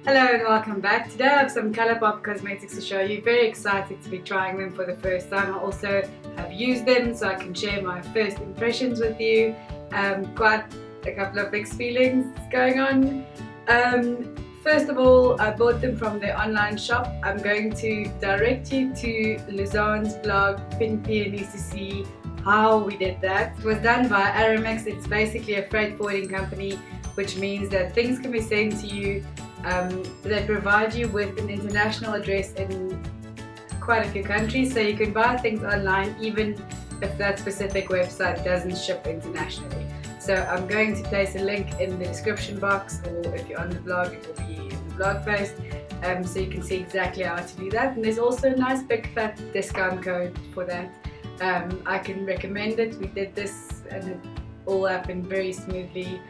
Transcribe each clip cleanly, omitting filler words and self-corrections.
Hello and welcome back. Today I have some Colourpop cosmetics to show you. Very excited to be trying them for the first time. I also have used them so I can share my first impressions with you. Quite a couple of mixed feelings going on. First of all, I bought them from their online shop. I'm going to direct you to Luzanne's blog, Pink Peonies, to see how we did that. It was done by Aramex. It's basically a freight forwarding company, which means that things can be sent to you. They provide you with an international address in quite a few countries, so you can buy things online even if that specific website doesn't ship internationally. So I'm going to place a link in the description box, or if you're on the blog it will be in the blog post, so you can see exactly how to do that. And there's also a nice big fat discount code for that. I can recommend it. We did this and it all happened very smoothly.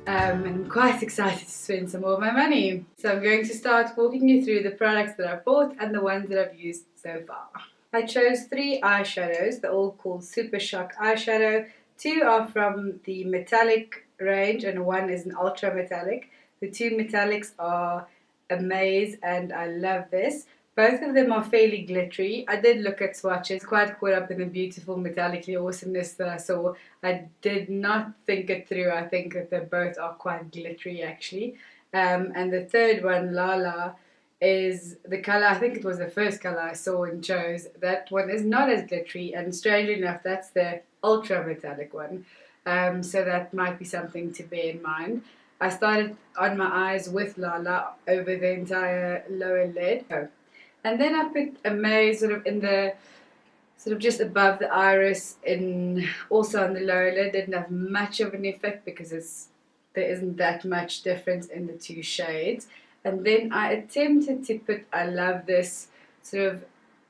And I'm quite excited to spend some more of my money. So I'm going to start walking you through the products that I've bought and the ones that I've used so far. I chose 3 eyeshadows. They're all called Super Shock eyeshadow. 2 are from the metallic range and 1 is an ultra metallic. The 2 metallics are Amaze and I Love This. Both of them are fairly glittery. I did look at swatches, quite caught up in the beautiful metallically awesomeness that I saw. I did not think it through. I think that they both are quite glittery actually. And the third one, Lala, is the colour, I think it was the first colour I saw and chose. That one is not as glittery, and strangely enough that's the ultra metallic one. So that might be something to bear in mind. I started on my eyes with Lala over the entire lower lid. And then I put Amaze sort of in the, sort of just above the iris, in also on the lower lid. Didn't have much of an effect because there isn't that much difference in the 2 shades. And then I attempted to put I Love This sort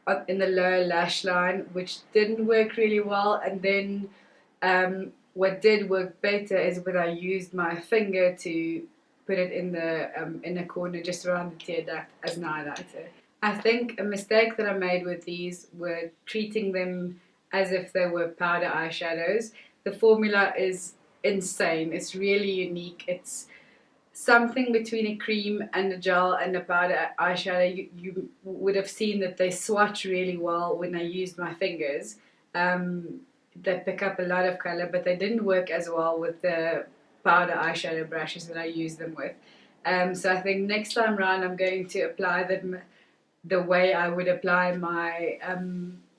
of in the lower lash line, which didn't work really well. And then what did work better is when I used my finger to put it in the inner corner just around the tear duct as an highlighter. I think a mistake that I made with these were treating them as if they were powder eyeshadows. The formula is insane. It's really unique. It's something between a cream and a gel and a powder eyeshadow. You would have seen that they swatch really well when I used my fingers. They pick up a lot of color, but they didn't work as well with the powder eyeshadow brushes that I used them with. So I think next time round I'm going to apply them the way I would apply my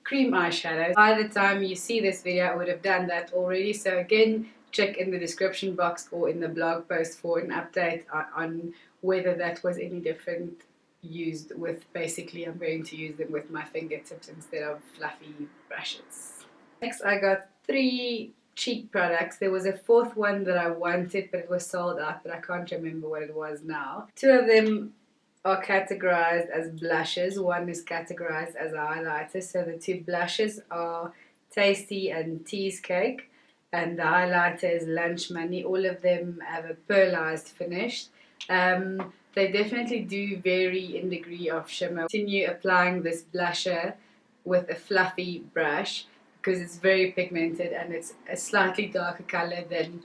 cream eyeshadow. By the time you see this video I would have done that already, so again check in the description box or in the blog post for an update on whether that was any different used with. Basically I'm going to use them with my fingertips instead of fluffy brushes. Next I got 3 cheek products. There was a 4th one that I wanted but it was sold out, but I can't remember what it was now. 2 of them are categorized as blushes. 1 is categorized as a highlighter. So the 2 blushes are Tasty and Cheesecake, and the highlighter is Lunch Money. All of them have a pearlized finish. They definitely do vary in degree of shimmer. Continue applying this blusher with a fluffy brush because it's very pigmented and it's a slightly darker color than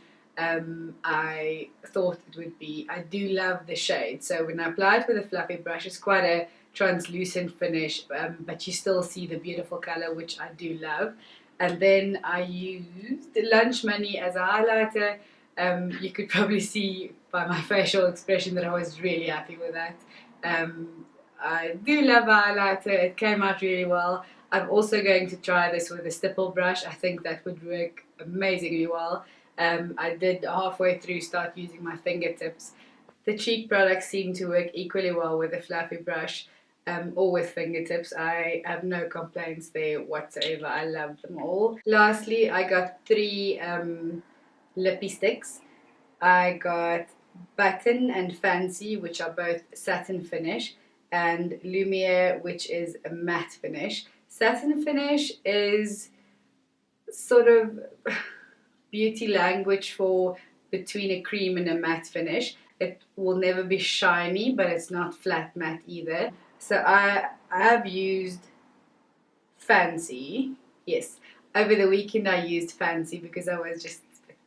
I thought it would be. I do love the shade, so when I apply it with a fluffy brush it's quite a translucent finish, but you still see the beautiful color, which I do love. And then I used Lunch Money as a highlighter. You could probably see by my facial expression that I was really happy with that. I do love a highlighter. It came out really well. I'm also going to try this with a stipple brush. I think that would work amazingly well. I did halfway through start using my fingertips. The cheek products seem to work equally well with a fluffy brush or with fingertips. I have no complaints there whatsoever. I love them all. Lastly, I got 3 lippy sticks. I got Button and Fancy, which are both satin finish, and Lumiere, which is a matte finish. Satin finish is sort of beauty language for between a cream and a matte finish. It will never be shiny, but it's not flat matte either. So I have used Fancy. Yes, over the weekend I used Fancy because I was just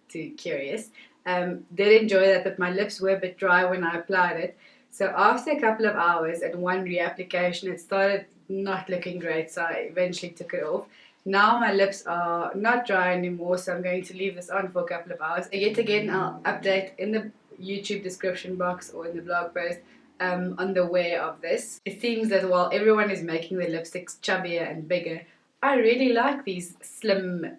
too curious. Did enjoy that, but my lips were a bit dry when I applied it. So after a couple of hours and one reapplication, it started not looking great, so I eventually took it off. Now my lips are not dry anymore, so I'm going to leave this on for a couple of hours. Yet again, I'll update in the YouTube description box or in the blog post on the wear of this. It seems that while everyone is making their lipsticks chubbier and bigger, I really like these slim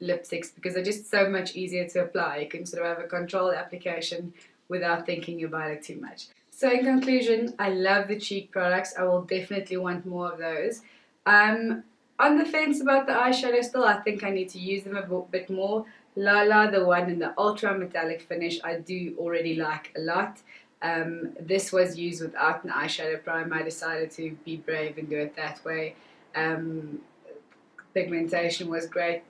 lipsticks because they're just so much easier to apply. You can sort of have a controlled application without thinking about it too much. So in conclusion, I love the cheek products. I will definitely want more of those. On the fence about the eyeshadow still. I think I need to use them a bit more. Lala, the one in the ultra metallic finish, I do already like a lot. This was used without an eyeshadow primer. I decided to be brave and do it that way. Pigmentation was great,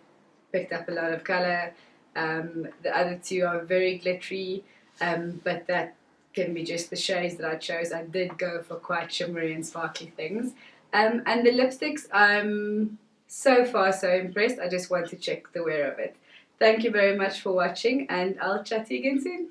picked up a lot of color. The other two are very glittery, but that can be just the shades that I chose. I did go for quite shimmery and sparkly things. And the lipsticks, I'm so far so impressed. I just want to check the wear of it. Thank you very much for watching, and I'll chat to you again soon.